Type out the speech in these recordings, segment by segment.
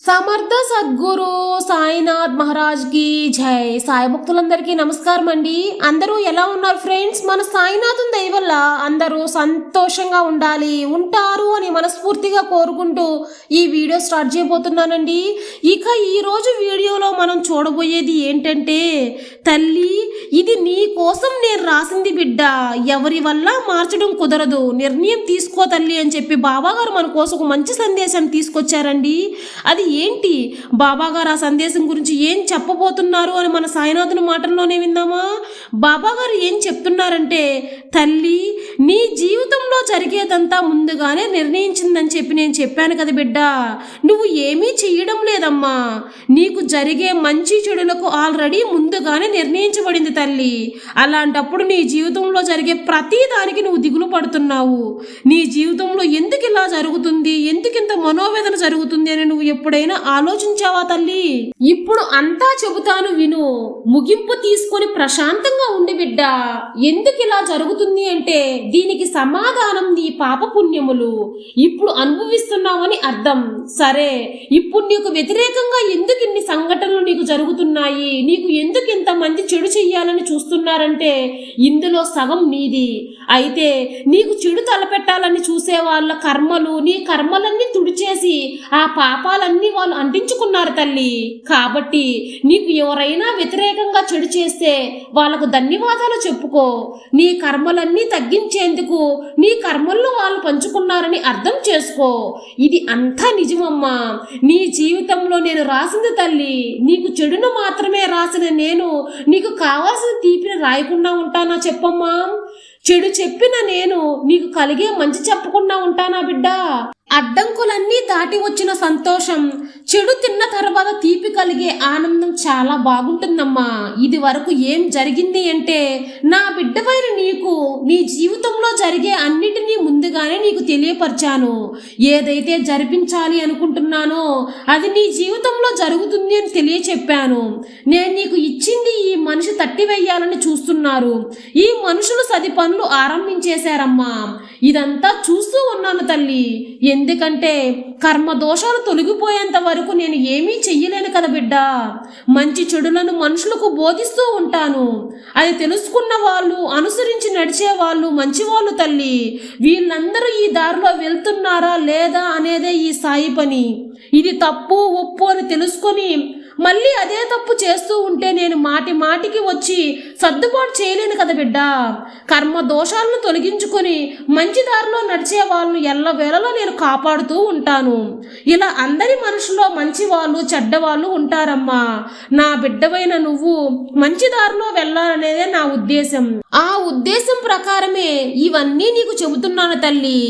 సమర్థ సద్గురు సాయినాథ్ మహారాజ్ కి జై. సాయి భక్తులందరికీ నమస్కారం అండి. అందరూ ఎలా ఉన్నారు ఫ్రెండ్స్? మన సాయినాథుని దయ వల్ల అందరూ సంతోషంగా ఉంటారు అని మనస్ఫూర్తిగా కోరుకుంటూ ఈ వీడియో స్టార్ట్ చేయబోతున్నానండి. ఇక ఈరోజు వీడియోలో మనం చూడబోయేది ఏంటంటే, తల్లి ఇది నీ కోసం నేను రాసింది బిడ్డ, ఎవరి వల్ల మార్చడం కుదరదు, నిర్ణయం తీసుకో తల్లి అని చెప్పి బాబాగారు మన కోసం ఒక మంచి సందేశాన్ని తీసుకొచ్చారండి. అది ఏంటి, బాబాగారు ఆ సందేశం గురించి ఏం చెప్పబోతున్నారు అని మన సాయినాథుని మాటల్లోనే విందామా. బాబాగారు ఏం చెప్తున్నారంటే, తల్లి నీ జీవితంలో జరిగేదంతా ముందుగానే నిర్ణయించిందని చెప్పి నేను చెప్పాను కదా బిడ్డ, నువ్వు ఏమీ చెయ్యడం లేదమ్మా, నీకు జరిగే మంచి చెడులకు ఆల్రెడీ ముందుగానే నిర్ణయించబడింది తల్లి. అలాంటప్పుడు నీ జీవితంలో జరిగే ప్రతి దానికి నువ్వు దిగులు పడుతున్నావు. నీ జీవితంలో ఎందుకు ఇలా జరుగుతుంది, ఎందుకు ఇంత మనోవేదన జరుగుతుంది అని నువ్వు ఎప్పుడైనా ఆలోచించావా తల్లి? ఇప్పుడు అంతా చెబుతాను విను, ముగింపు తీసుకొని ప్రశాంతంగా ఉండి బిడ్డ. ఎందుకు ఇలా జరుగుతుంది అంటే దీనికి సమాధానం నీ పాప పుణ్యములు ఇప్పుడు అనుభవిస్తున్నావని అర్థం. సరే, ఇప్పుడు నీకు వ్యతిరేకంగా ఎందుకు ఇన్ని సంఘటనలు నీకు జరుగుతున్నాయి, నీకు ఎందుకు ఇంతమంది చెడు చెయ్యాలని చూస్తున్నారంటే ఇందులో సగం నీది. అయితే నీకు చెడు తలపెట్టాలని చూసే వాళ్ళ కర్మలు, నీ కర్మలన్నీ తుడిచేసి ఆ పాపాలన్నీ వాళ్ళు అంటించుకున్నారు తల్లి. కాబట్టి నీకు ఎవరైనా వ్యతిరేకంగా చెడు చేస్తే వాళ్ళకు ధన్యవాదాలు చెప్పుకో. నీ కర్మలన్నీ తగ్గించేందుకు నీ కర్మలను వాళ్ళు పంచుకున్నారని అర్థం చేసుకో. ఇది అంతా నిజమమ్మా. నీ జీవితంలో నేను రాసింది తల్లి, నీకు చెడును మాత్రమే రాసిన నేను నీకు కావాల్సిన తీపిని రాయకుండా ఉంటానా చెప్పమ్మా? చెడు చెప్పిన నేను నీకు కలిగే మంచి చెప్పకుండా ఉంటానా బిడ్డ? అడ్డంకులన్నీ దాటి వచ్చిన సంతోషం, చెడు తిన్న తర్వాత తీపి కలిగే ఆనందం చాలా బాగుంటుందమ్మా. ఇది వరకు ఏం జరిగింది అంటే, నా బిడ్డపైన నీకు నీ జీవితంలో జరిగే అన్నిటినీ ముందుగానే నీకు తెలియపరిచాను. ఏదైతే జరిపించాలి అనుకుంటున్నానో అది నీ జీవితంలో జరుగుతుంది అని తెలియచెప్పాను. నేను నీకు ఇచ్చింది ఈ మనిషి తట్టివేయాలని చూస్తున్నారు. ఈ మనుషులు సది పనులు ఆరంభించేశారమ్మా. ఇదంతా చూస్తూ ఉన్నాను తల్లి. ఎందుకంటే కర్మ దోషాలు తొలగిపోయేంత వరకు నేను ఏమీ చెయ్యలేను కదా బిడ్డ. మంచి చెడులను మనుషులకు బోధిస్తూ ఉంటాను. అది తెలుసుకున్న వాళ్ళు, అనుసరించి నడిచే వాళ్ళు మంచివాళ్ళు తల్లి. వీళ్ళందరూ ఈ దారిలో వెళ్తున్నారా లేదా అనేదే ఈ సాయి పని. ఇది తప్పు ఒప్పు అని తెలుసుకొని మళ్ళీ అదే తప్పు చేస్తూ ఉంటే నేను మాటి మాటికి వచ్చి సర్దుబాటు చేయలేను కదా బిడ్డ. కర్మ దోషాలను తొలగించుకొని మంచి దారిలో నడిచే వాళ్ళను ఎల్లవేళలో నేను కాపాడుతూ ఉంటాను. ఇలా అందరి మనుషులో మంచి వాళ్ళు చెడ్డవాళ్ళు ఉంటారమ్మా. నా బిడ్డవైన నువ్వు మంచి దారిలో వెళ్ళాలనేదే నా ఉద్దేశం. ఆ ఉద్దేశం ప్రకారమే ఇవన్నీ నీకు చెబుతున్నాను తల్లి.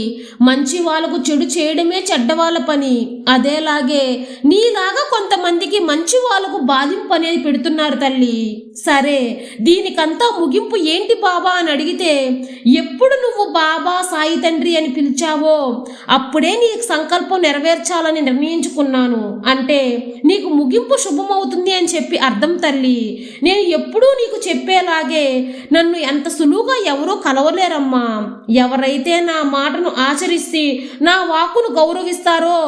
మంచి వాళ్ళకు చెడు చేయడమే చెడ్డవాళ్ళ పని. అదేలాగే నీలాగా కొంతమందికి మంచి వాళ్ళకు బాధింపు అనేది పెడుతున్నారు తల్లి. సరే, దీనికంతా ముగింపు ఏంటి బాబా అని అడిగితే, ఎప్పుడు నువ్వు బాబా సాయి తండ్రి అని పిలిచావో అప్పుడే నీ సంకల్పం నెరవేర్చాలని నిర్ణయించుకున్నాను. అంటే నీకు ముగింపు శుభమవుతుంది అని చెప్పి అర్థం తల్లి. నేను ఎప్పుడూ నీకు చెప్పేలాగే నన్ను ఎంత సులువుగా ఎవరూ కలవలేరమ్మా. ఎవరైతే నా మాటను ఆచరిస్తే నా వాక్కును గౌరవిస్తారో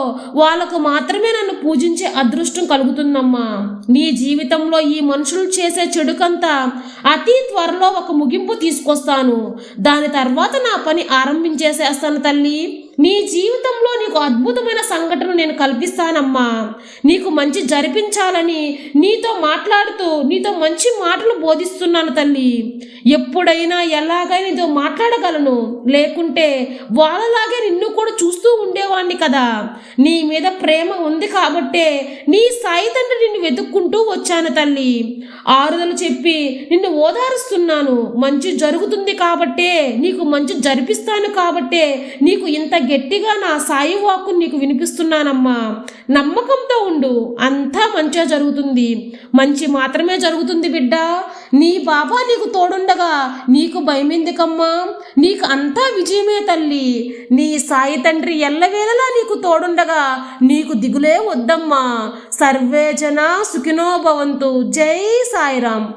వాళ్ళకు మాత్రమే నన్ను పూజించే అదృష్టం కలుగుతుందమ్మా. నీ జీవితంలో ఈ మనుషులు చేసే చెడుకంతా అతి త్వరలో ఒక ముగింపు తీసుకొస్తాను. దాని తర్వాత నా పని ఆరంభించేసేస్తాను తల్లి. నీ జీవితంలో నీకు అద్భుతమైన సంఘటన నేను కల్పిస్తానమ్మా. నీకు మంచి జరిపించాలని నీతో మాట్లాడుతూ నీతో మంచి మాటలు బోధిస్తున్నాను తల్లి. ఎప్పుడైనా ఎలాగైనా నీతో మాట్లాడగలను, లేకుంటే వాళ్ళలాగే నిన్ను కూడా చూస్తూ ఉండేవాడిని కదా. నీ మీద ప్రేమ ఉంది కాబట్టే నీ సాయి తండ్రి నిన్ను వెతుక్కుంటూ వచ్చాను తల్లి. ఆరుదలు చెప్పి నిన్ను ఓదారుస్తున్నాను. మంచి జరుగుతుంది కాబట్టే, నీకు మంచి జరిపిస్తాను కాబట్టే నీకు ఇంత గట్టిగా నా సాయి వాక్కు నీకు వినిపిస్తున్నానమ్మా. నమ్మకంతో ఉండు, అంతా మంచిగా జరుగుతుంది. మంచి మాత్రమే జరుగుతుంది బిడ్డ. నీ బాబా నీకు తోడుండగా నీకు భయం ఎందుకమ్మా? నీకు అంతా విజయమే తల్లి. నీ సాయి తండ్రి ఎల్లవేళలా నీకు తోడుండగా నీకు దిగులే వద్దమ్మా. సర్వే జన సుఖినో భవంతు. జై సాయిరామ్.